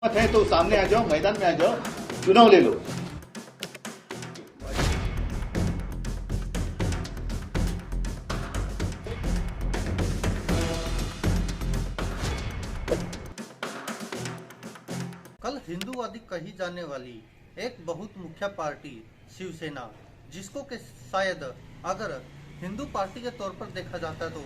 मत है तो सामने आ जाओ, मैदान में आ जाओ, चुनाव ले लो। कल हिंदूवादी कही जाने वाली एक बहुत मुख्य पार्टी शिवसेना, जिसको के शायद अगर हिंदू पार्टी के तौर पर देखा जाता है तो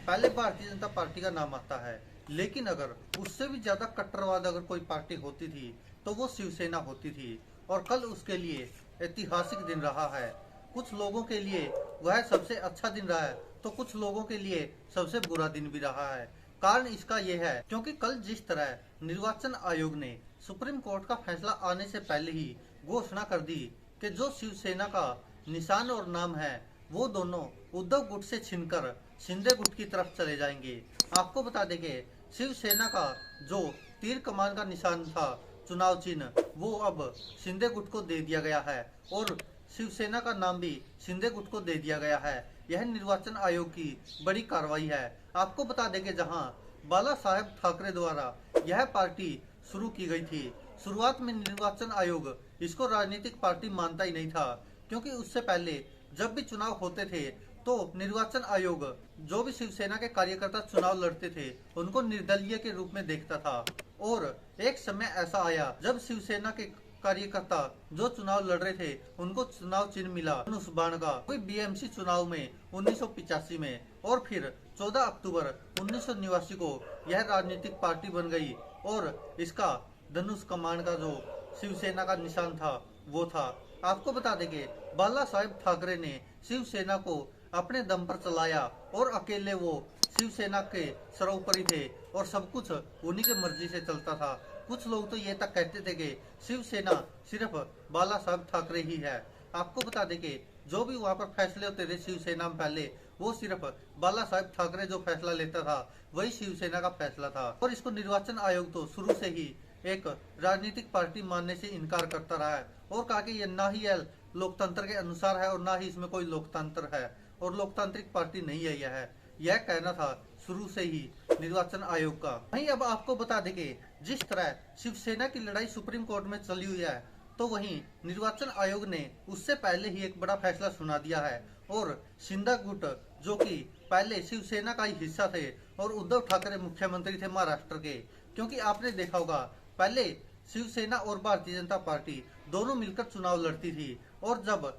पहले भारतीय जनता पार्टी का नाम आता है, लेकिन अगर उससे भी ज्यादा कट्टरवाद अगर कोई पार्टी होती थी तो वो शिवसेना होती थी। और कल उसके लिए ऐतिहासिक दिन रहा है। कुछ लोगों के लिए वह सबसे अच्छा दिन रहा है तो कुछ लोगों के लिए सबसे बुरा दिन भी रहा है। कारण इसका यह है क्योंकि कल जिस तरह निर्वाचन आयोग ने सुप्रीम कोर्ट का फैसला आने से पहले ही घोषणा कर दी कि जो शिवसेना का निशान और नाम है वो दोनों उद्धव गुट से छीनकर शिंदे गुट की तरफ चले जाएंगे। आपको बता दें कि शिवसेना का जो तीर कमान का निशान था, चुनाव चिन्ह, वो अब शिंदे गुट को दे दिया गया है और शिवसेना का नाम भी शिंदे गुट को दे दिया गया है। यह निर्वाचन आयोग की बड़ी कार्रवाई है। आपको बता दें कि जहां बाला साहेब ठाकरे द्वारा यह पार्टी शुरू की गई थी, शुरुआत में निर्वाचन आयोग इसको राजनीतिक पार्टी मानता ही नहीं था, क्योंकि उससे पहले जब भी चुनाव होते थे तो निर्वाचन आयोग जो भी शिवसेना के कार्यकर्ता चुनाव लड़ते थे उनको निर्दलीय के रूप में देखता था। और एक समय ऐसा आया जब शिवसेना के कार्यकर्ता जो चुनाव लड़ रहे थे उनको चुनाव चिन्ह मिला धनुष बाण का, कोई बीएमसी चुनाव में 1985 में, और फिर 14 अक्टूबर 1989 को यह राजनीतिक पार्टी बन गई और इसका धनुष कमान का जो शिवसेना का निशान था वो था। आपको बता दें कि बाला साहेब ठाकरे ने शिवसेना को अपने दम पर चलाया और अकेले वो शिवसेना के सर्वोपरि थे और सब कुछ उन्हीं के मर्जी से चलता था। कुछ लोग तो ये तक कहते थे कि शिवसेना सिर्फ बाला साहब ठाकरे ही है। आपको बता दें कि जो भी वहाँ पर फैसले होते थे शिवसेना में पहले, वो सिर्फ बाला साहब ठाकरे जो फैसला लेता था वही शिवसेना का फैसला था। और इसको निर्वाचन आयोग तो शुरू से ही एक राजनीतिक पार्टी मानने से इनकार करता रहा है और कहा कि ये ना ही यह लोकतंत्र के अनुसार है और ना ही इसमें कोई लोकतंत्र है और लोकतांत्रिक पार्टी नहीं है। यह कहना था शुरू से ही निर्वाचन आयोग का। वहीं अब आपको बता दें कि जिस तरह शिवसेना की लड़ाई सुप्रीम कोर्ट में चली हुई है, तो वहीं निर्वाचन आयोग ने उससे पहले ही एक बड़ा फैसला सुना दिया है और शिंदे गुट जो कि पहले शिवसेना का ही हिस्सा थे और उद्धव ठाकरे मुख्यमंत्री थे महाराष्ट्र के, क्योंकि आपने देखा होगा पहले शिवसेना और भारतीय जनता पार्टी दोनों मिलकर चुनाव लड़ती थी और जब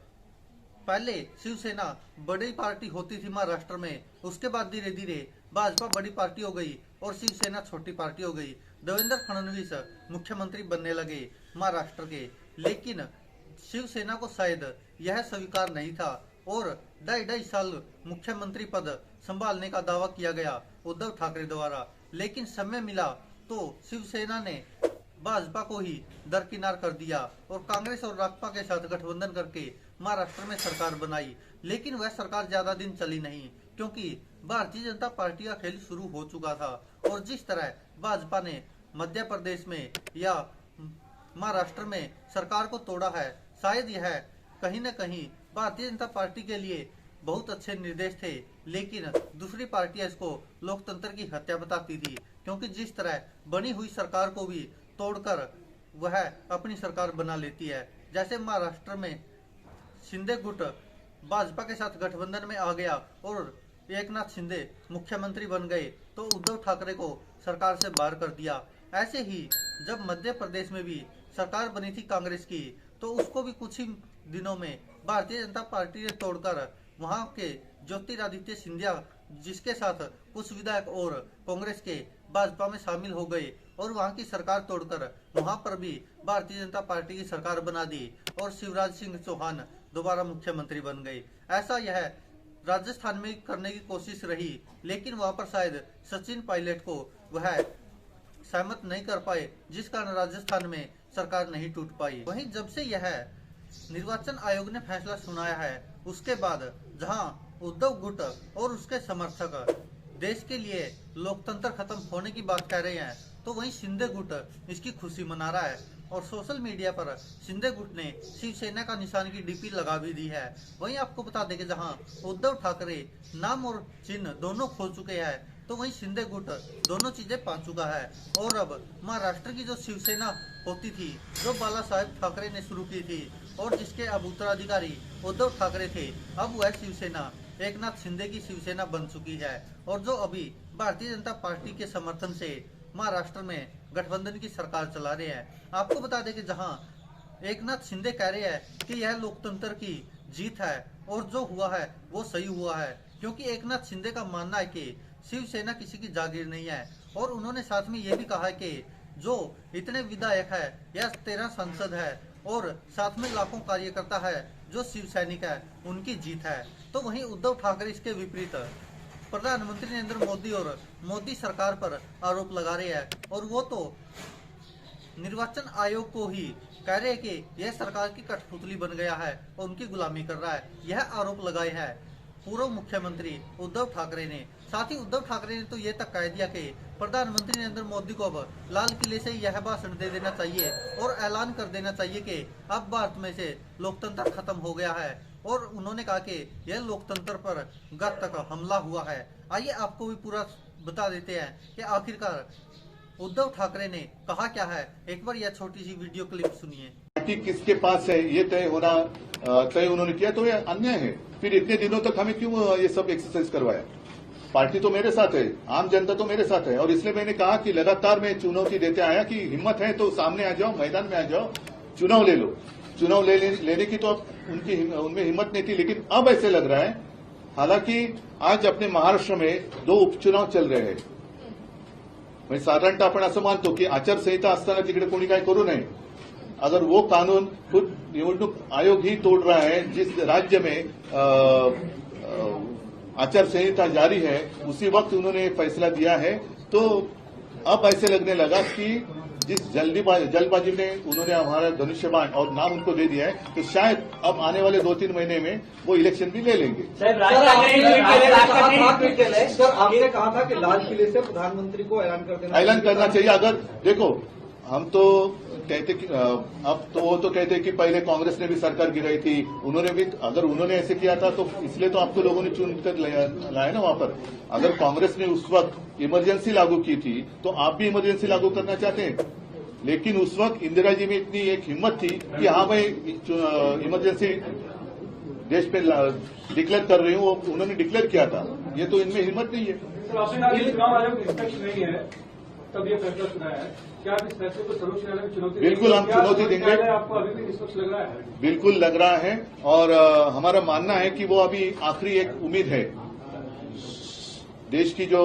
पहले शिवसेना बड़ी पार्टी होती थी महाराष्ट्र में, उसके बाद धीरे धीरे भाजपा बड़ी पार्टी हो गई और शिवसेना छोटी पार्टी हो गई। देवेंद्र फडणवीस मुख्यमंत्री बनने लगे महाराष्ट्र के, लेकिन शिवसेना को शायद यह स्वीकार नहीं था और 2.5 साल मुख्यमंत्री पद संभालने का दावा किया गया उद्धव ठाकरे द्वारा, लेकिन समय मिला तो शिवसेना ने भाजपा को ही दरकिनार कर दिया और कांग्रेस और रासपा के साथ गठबंधन करके महाराष्ट्र में सरकार बनाई। लेकिन वह सरकार ज्यादा दिन चली नहीं, क्योंकि भारतीय जनता पार्टी का खेल शुरू हो चुका था और जिस तरह भाजपा ने मध्य प्रदेश में या महाराष्ट्र में सरकार को तोड़ा है, शायद यह कहीं न कहीं भारतीय जनता पार्टी के लिए बहुत अच्छे निर्देश थे, लेकिन दूसरी पार्टियां इसको लोकतंत्र की हत्या बताती थी, क्योंकि जिस तरह बनी हुई सरकार को भी तोड़कर वह अपनी सरकार बना लेती है। जैसे महाराष्ट्र में शिंदे गुट भाजपा के साथ गठबंधन में आ गया और एकनाथ शिंदे मुख्यमंत्री बन गए तो उद्धव ठाकरे को सरकार से बाहर कर दिया। ऐसे ही जब मध्य प्रदेश में भी सरकार बनी थी कांग्रेस की, तो उसको भी कुछ ही दिनों में भारतीय जनता पार्टी ने तोड़कर वहां के ज्योतिरादित्य सिंधिया, जिसके साथ कुछ विधायक और कांग्रेस के भाजपा में शामिल हो गए और वहां की सरकार तोड़कर वहां पर भी भारतीय जनता पार्टी की सरकार बना दी और शिवराज सिंह चौहान दोबारा मुख्यमंत्री बन गए। ऐसा यह राजस्थान में करने की कोशिश रही, लेकिन वहां पर शायद सचिन पायलट को वह सहमत नहीं कर पाए, जिस कारण राजस्थान में सरकार नहीं टूट पाई। वहीं जब से यह निर्वाचन आयोग ने फैसला सुनाया है, उसके बाद जहां उद्धव गुट और उसके समर्थक देश के लिए लोकतंत्र खत्म होने की बात कह रहे हैं, तो वहीं शिंदे गुट इसकी खुशी मना रहा है और सोशल मीडिया पर शिंदे गुट ने शिवसेना का निशान की डीपी लगा भी दी है। वहीं आपको बता दें कि जहां उद्धव ठाकरे नाम और चिन्ह दोनों खो चुके हैं, तो वहीं शिंदे गुट दोनों चीजें पा चुका है। और अब महाराष्ट्र की जो शिवसेना होती थी, जो बाला साहेब ठाकरे ने शुरू की थी और जिसके अब उत्तराधिकारी उद्धव ठाकरे थे, अब वह शिवसेना एकनाथ शिंदे की शिवसेना बन चुकी है। और जो अभी भारतीय जनता पार्टी के समर्थन से महाराष्ट्र में गठबंधन की सरकार चला रहे हैं। आपको बता दें कि जहां एकनाथ शिंदे कह रहे हैं कि यह लोकतंत्र की जीत है और जो हुआ है वो सही हुआ है, क्योंकि एकनाथ शिंदे का मानना है कि शिवसेना किसी की जागीर नहीं है। और उन्होंने साथ में ये भी कहा है कि जो इतने विधायक है या 13 सांसद है और साथ में लाखों कार्यकर्ता है जो शिव सैनिक है, उनकी जीत है। तो वहीं उद्धव ठाकरे इसके विपरीत प्रधानमंत्री नरेंद्र मोदी और मोदी सरकार पर आरोप लगा रहे हैं। और वो तो निर्वाचन आयोग को ही कह रहे हैं कि यह सरकार की कठपुतली बन गया है और उनकी गुलामी कर रहा है। यह आरोप लगाए हैं पूर्व मुख्यमंत्री उद्धव ठाकरे ने। साथ ही उद्धव ठाकरे ने तो ये तक कह दिया कि प्रधानमंत्री नरेंद्र मोदी को अब लाल किले से यह भाषण दे देना चाहिए और ऐलान कर देना चाहिए कि अब भारत में से लोकतंत्र खत्म हो गया है। और उन्होंने कहा कि यह लोकतंत्र पर घातक हमला हुआ है। आइए आपको भी पूरा बता देते हैं कि आखिरकार उद्धव ठाकरे ने कहा क्या है। एक बार यह छोटी सी वीडियो क्लिप सुनिए। पार्टी किसके पास है ये तय उन्होंने किया, तो ये अन्याय है। फिर इतने दिनों तक हमें क्यों ये सब एक्सरसाइज करवाया? पार्टी तो मेरे साथ है, आम जनता तो मेरे साथ है। और इसलिए मैंने कहा कि लगातार मैं चुनौती देते आया कि हिम्मत है तो सामने आ जाओ, मैदान में आ जाओ, चुनाव ले लो। चुनाव लेने की तो अब उनमें हिम्मत नहीं थी, लेकिन अब ऐसे लग रहा है। हालांकि आज अपने महाराष्ट्र में 2 उपचुनाव चल रहे हैं। म्हणजे साधारणतः आपण असं मानतो की आचारसंहिता असताना तिकडे कोणी काय करू नये। अगर वो कानून खुद निवडणूक आयोग ही तोड़ रहा है, जिस राज्य में आचार संहिता जारी है, उसी वक्त उन्होंने फैसला दिया है। तो अब ऐसे लगने लगा कि जिस जल्दबाजी में उन्होंने हमारा धनुष्यबाण और नाम उनको दे दिया है, तो शायद अब आने वाले 2-3 महीने में वो इलेक्शन भी ले लेंगे। सर आपने कहा था कि लाल किले से प्रधानमंत्री को ऐलान करना चाहिए। अगर देखो, हम तो कहते कि अब तो वो तो कहते कि पहले कांग्रेस ने भी सरकार गिराई थी, उन्होंने भी, अगर उन्होंने ऐसे किया था तो इसलिए तो आपको लोगों ने चुनकर लाया ना वहां पर। अगर कांग्रेस ने उस वक्त इमरजेंसी लागू की थी तो आप भी इमरजेंसी लागू करना चाहते हैं। लेकिन उस वक्त इंदिरा जी में इतनी एक हिम्मत थी कि हाँ मैं इमरजेंसी देश पे डिक्लेयर कर रही हूँ, उन्होंने डिक्लेयर किया था। ये तो इनमें हिम्मत नहीं है। चुनाव आयोग निष्पक्ष नहीं है, तब ये फैसला सुनाया है। क्या आप इस फैसले को सर्वोच्च न्यायालय में चुनौती? बिल्कुल हम चुनौती देंगे। आपको अभी भी निष्पक्ष लग रहा है? बिल्कुल लग रहा है। और हमारा मानना है कि वो अभी आखिरी एक उम्मीद है। देश की जो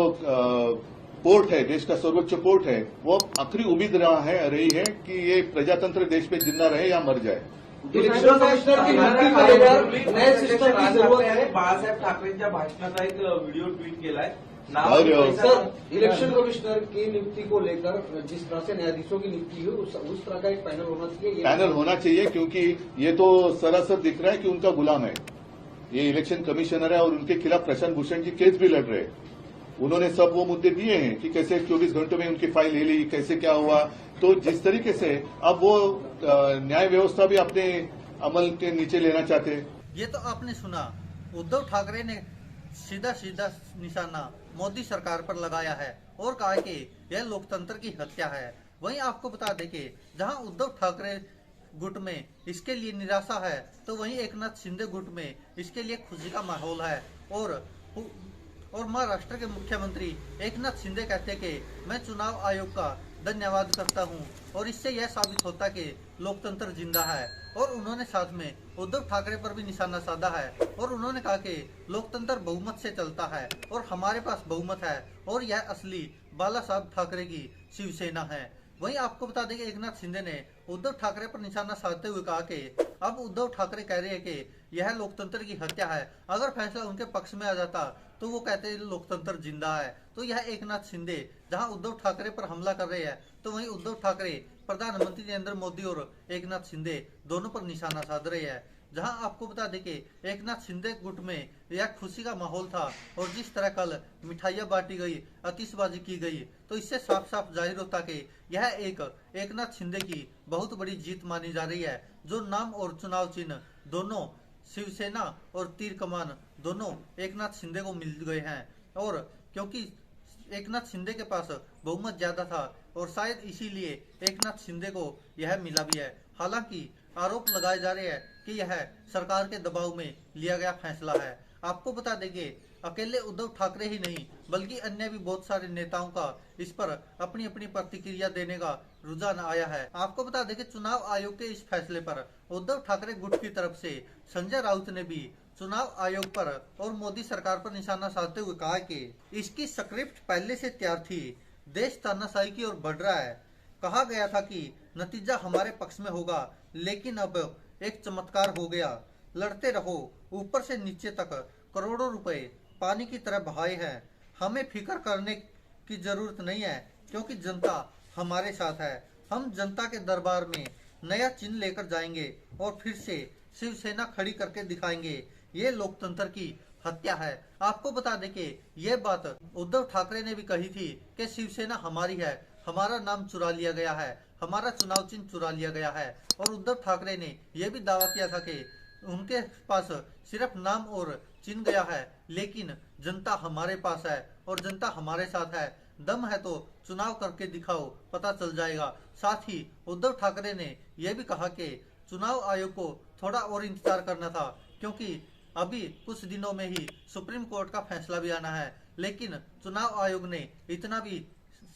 कोर्ट है, देश का सर्वोच्च कोर्ट है, वो आखिरी उम्मीद रही है कि ये प्रजातंत्र देश में जिंदा रहे या मर जाए। इलेक्शन कमिश्नर की नियुक्ती को लेकर नए सिस्टम की जरूरत है। बाळासाहेब ठाकरेंच्या भाषणाचा एक व्हिडिओ ट्वीट केलाय। सर, इलेक्शन कमिश्नर की नियुक्ति को लेकर जिस तरह से न्यायाधीशों की नियुक्ति हुई उस तरह का एक पैनल होना चाहिए। पैनल होना चाहिए, क्योंकि ये तो सरासर दिख रहा है कि उनका गुलाम है। ये इलेक्शन कमिश्नर है और उनके खिलाफ प्रशांत भूषण जी केस भी लड़ रहे हैं। उन्होंने सब वो मुद्दे दिए हैं कि कैसे 24 घंटों में उनकी फाइल ले ली, कैसे क्या हुआ। तो जिस तरीके से अब वो न्याय व्यवस्था भी अपने अमल के नीचे लेना चाहते हैं। ये तो आपने सुना, उद्धव ठाकरे ने सीधा निशाना मोदी सरकार पर लगाया है और कहा कि यह लोकतंत्र की हत्या है। वहीं आपको बता दें कि जहां उद्धव ठाकरे गुट में इसके लिए निराशा है, तो वहीं एकनाथ शिंदे गुट में इसके लिए खुशी का माहौल है। और महाराष्ट्र के मुख्यमंत्री एकनाथ शिंदे कहते कि मैं चुनाव आयोग का धन्यवाद करता हूं और इससे यह साबित होता कि लोकतंत्र जिंदा है। और उन्होंने साथ में उद्धव ठाकरे पर भी निशाना साधा है और उन्होंने कहा कि लोकतंत्र बहुमत से चलता है और हमारे पास बहुमत है और यह असली बाला साहब ठाकरे की शिवसेना है। वहीं आपको बता दें कि एकनाथ शिंदे ने उद्धव ठाकरे पर निशाना साधते हुए कहा कि अब उद्धव ठाकरे कह रहे हैं कि यह लोकतंत्र की हत्या है। अगर फैसला उनके पक्ष में आ जाता तो वो कहते हैं लोकतंत्र जिंदा है। तो यह एकनाथ शिंदे जहां उद्धव ठाकरे पर हमला कर रहे हैं, तो वहीं उद्धव ठाकरे प्रधानमंत्री नरेंद्र मोदी और एकनाथ शिंदे दोनों पर निशाना साध रहे हैं। जहां आपको बता दें कि एकनाथ शिंदे गुट में यह खुशी का माहौल था और जिस तरह कल मिठाइयां बांटी गई, आतिशबाजी की गई, तो इससे साफ साफ जाहिर होता कि यह एक एकनाथ शिंदे की बहुत बड़ी जीत मानी जा रही है। जो नाम और चुनाव चिन्ह दोनों शिवसेना और तीर कमान दोनों एकनाथ शिंदे को मिल गए हैं। और क्योंकि एकनाथ शिंदे के पास बहुमत ज्यादा था और शायद इसीलिए एकनाथ शिंदे को यह मिला भी है। हालांकि आरोप लगाए जा रहे हैं कि यह सरकार के दबाव में लिया गया फैसला है। आपको बता देंगे अकेले उद्धव ठाकरे ही नहीं बल्कि अन्य भी बहुत सारे नेताओं का इस पर अपनी अपनी प्रतिक्रिया देने का रुझान आया है। आपको बता दें कि चुनाव आयोग के इस फैसले पर उद्धव ठाकरे गुट की तरफ से संजय राउत ने भी चुनाव आयोग पर और मोदी सरकार पर निशाना साधते हुए कहा कि इसकी स्क्रिप्ट पहले से तैयार थी, देश तानाशाही की ओर बढ़ रहा है। कहा गया था कि नतीजा हमारे पक्ष में होगा, लेकिन अब एक चमत्कार हो गया। लड़ते रहो, ऊपर से नीचे तक करोड़ों रुपए पानी की तरह बहाए हैं। हमें फिक्र करने की जरूरत नहीं है क्योंकि जनता हमारे साथ है। हम जनता के दरबार में नया चिन्ह लेकर जाएंगे और फिर से शिवसेना खड़ी करके दिखाएंगे। ये लोकतंत्र की हत्या है। आपको बता दें कि ये बात उद्धव ठाकरे ने भी कही थी कि शिवसेना हमारी है, हमारा नाम चुरा लिया गया है, हमारा चुनाव चिन्ह चुरा लिया गया है। और उद्धव ठाकरे ने यह भी दावा किया था कि उनके पास सिर्फ नाम और चिन्ह गया है, लेकिन जनता हमारे पास है और जनता हमारे साथ है। दम है तो चुनाव करके दिखाओ, पता चल जाएगा। साथ ही उद्धव ठाकरे ने यह भी कहा कि चुनाव आयोग को थोड़ा और इंतजार करना था क्योंकि अभी कुछ दिनों में ही सुप्रीम कोर्ट का फैसला भी आना है। लेकिन चुनाव आयोग ने इतना भी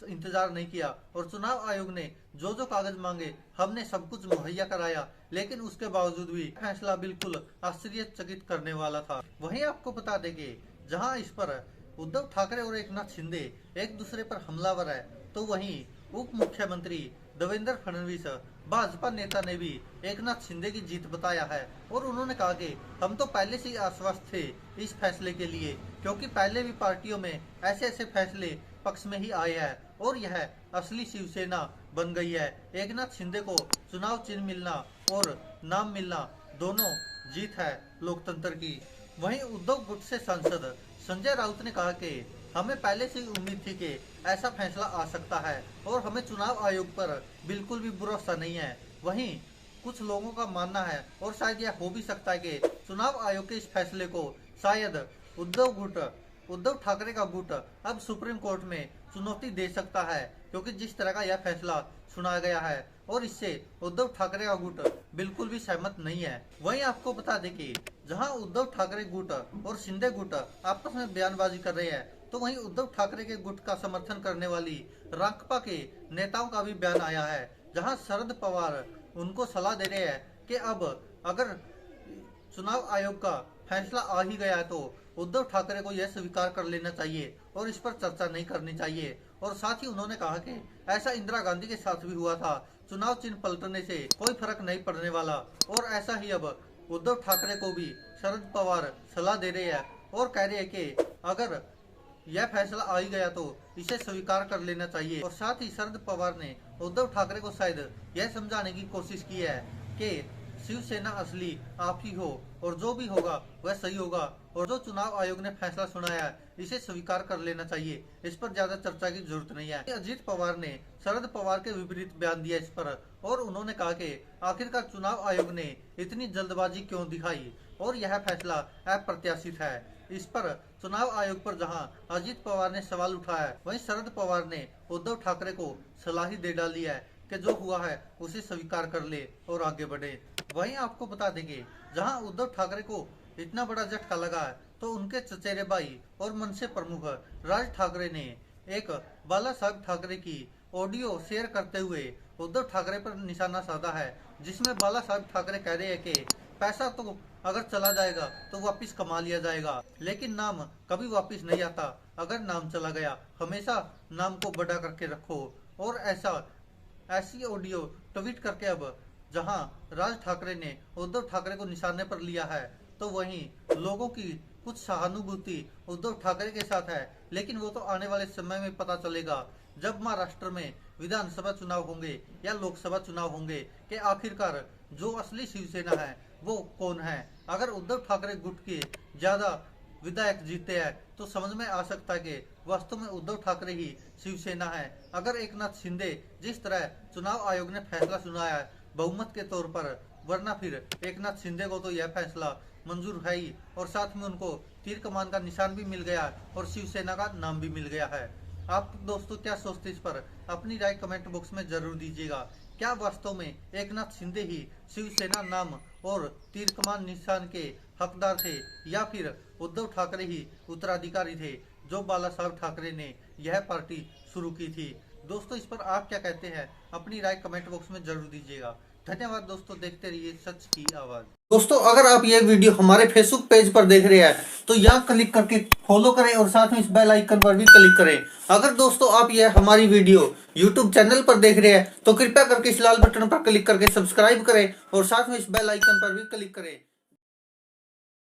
इंतजार नहीं किया और चुनाव आयोग ने जो जो कागज मांगे हमने सब कुछ मुहैया कराया, लेकिन उसके बावजूद भी फैसला बिल्कुल आश्चर्यचकित करने वाला था। वहीं आपको बता देंगे जहां इस पर उद्धव ठाकरे और एकनाथ शिंदे एक दूसरे पर हमलावर है, तो वहीं उप मुख्यमंत्री देवेंद्र फडणवीस भाजपा नेता ने भी एकनाथ शिंदे की जीत बताया है और उन्होंने कहा कि हम तो पहले से ही आश्वस्त थे इस फैसले के लिए, क्योंकि पहले भी पार्टियों में ऐसे ऐसे फैसले पक्ष में ही आए हैं और यह असली शिवसेना बन गई है। एकनाथ शिंदे को चुनाव चिन्ह मिलना और नाम मिलना दोनों जीत है लोकतंत्र की। वहीं उद्धव गुट से सांसद संजय राउत ने कहा कि हमें पहले से ही उम्मीद थी कि ऐसा फैसला आ सकता है और हमें चुनाव आयोग पर बिल्कुल भी भरोसा नहीं है। वहीं कुछ लोगों का मानना है और शायद यह हो भी सकता है कि चुनाव आयोग के इस फैसले को शायद उद्धव ठाकरे का गुट अब सुप्रीम कोर्ट में चुनौती दे सकता है, क्योंकि जिस तरह का यह फैसला सुनाया गया है और इससे उद्धव ठाकरे का गुट बिल्कुल भी सहमत नहीं है। वहीं आपको बता दें कि जहां उद्धव ठाकरे गुट और शिंदे गुट आपस में बयानबाजी कर रहे हैं, तो वहीं उद्धव ठाकरे के गुट का समर्थन करने वाली रांकपा के नेताओं का भी बयान आया है, जहां शरद पवार उनको सलाह दे रहे हैं कि अब अगर चुनाव आयोग का फैसला आ ही गया है तो उद्धव ठाकरे को यह स्वीकार कर लेना चाहिए और इस पर चर्चा नहीं करनी चाहिए। और साथ ही उन्होंने कहा कि ऐसा इंदिरा गांधी के साथ भी हुआ था, चुनाव चिन्ह पलटने से कोई फर्क नहीं पड़ने वाला। और ऐसा ही अब उद्धव ठाकरे को भी शरद पवार सलाह दे रहे हैं और कह रहे हैं कि अगर यह फैसला आ ही गया तो इसे स्वीकार कर लेना चाहिए। और साथ ही शरद पवार ने उद्धव ठाकरे को शायद यह समझाने की कोशिश की है कि शिवसेना असली आप ही हो और जो भी होगा वह सही होगा और जो चुनाव आयोग ने फैसला सुनाया है इसे स्वीकार कर लेना चाहिए, इस पर ज्यादा चर्चा की जरूरत नहीं है। अजीत पवार ने शरद पवार के विपरीत बयान दिया इस पर और उन्होंने कहा कि आखिरकार चुनाव आयोग ने इतनी जल्दबाजी क्यों दिखाई और यह फैसला अप्रत्याशित है। इस पर चुनाव आयोग पर जहां अजीत पवार ने सवाल उठाया, वहीं शरद पवार ने उद्धव ठाकरे को सलाह ही दे डाली है कि जो हुआ है उसे स्वीकार कर ले और आगे बढ़े। वहीं आपको बता देंगे जहां उद्धव ठाकरे को इतना बड़ा झटका लगा है, तो उनके चचेरे भाई और मनसे प्रमुख राज ठाकरे ने एक बाला साहब ठाकरे की ऑडियो शेयर करते हुए उद्धव ठाकरे पर निशाना साधा है, जिसमें बाला साहब ठाकरे कह रहे हैं कि पैसा तो अगर चला जाएगा तो वापस कमा लिया जाएगा, लेकिन नाम कभी वापस नहीं आता। अगर नाम चला गया हमेशा नाम को बड़ा करके रखो। और ऐसी ऑडियो ट्वीट करके अब जहां राज ठाकरे ने उद्धव ठाकरे को निशाने पर लिया है, तो वहीं लोगों की कुछ सहानुभूति उद्धव ठाकरे के साथ है, लेकिन वो तो आने वाले समय में पता चलेगा जब महाराष्ट्र में विधानसभा चुनाव होंगे या लोकसभा चुनाव होंगे कि आखिरकार जो असली शिवसेना है वो कौन है। अगर उद्धव ठाकरे गुट के ज्यादा विधायक जीते हैं तो समझ में आ सकता है कि वास्तव में उद्धव ठाकरे ही शिवसेना है। अगर एकनाथ शिंदे जिस तरह चुनाव आयोग ने फैसला सुनाया है बहुमत के तौर पर, वरना फिर एकनाथ शिंदे को तो यह फैसला मंजूर है ही और साथ में उनको तीर कमान का निशान भी मिल गया और शिवसेना का नाम भी मिल गया है। आप दोस्तों क्या सोचते इस पर अपनी राय कमेंट बॉक्स में जरूर दीजिएगा। क्या वास्तव में एकनाथ शिंदे ही शिवसेना नाम और तीर कमान निशान के हकदार थे, या फिर उद्धव ठाकरे ही उत्तराधिकारी थे जो बाला साहब ठाकरे ने यह पार्टी शुरू की थी? दोस्तों इस पर आप क्या कहते हैं, अपनी राय कमेंट बॉक्स में जरूर दीजिएगा। धन्यवाद दोस्तों, देखते रहिए सच की आवाज। दोस्तों अगर आप ये वीडियो हमारे फेसबुक पेज पर देख रहे हैं तो यहाँ क्लिक करके फॉलो करें और साथ में इस बेल आइकन पर भी क्लिक करें। अगर दोस्तों आप ये हमारी वीडियो यूट्यूब चैनल पर देख रहे हैं तो कृपया करके इस लाल बटन पर क्लिक करके सब्सक्राइब करें और साथ में इस बेल आइकन पर भी क्लिक करें।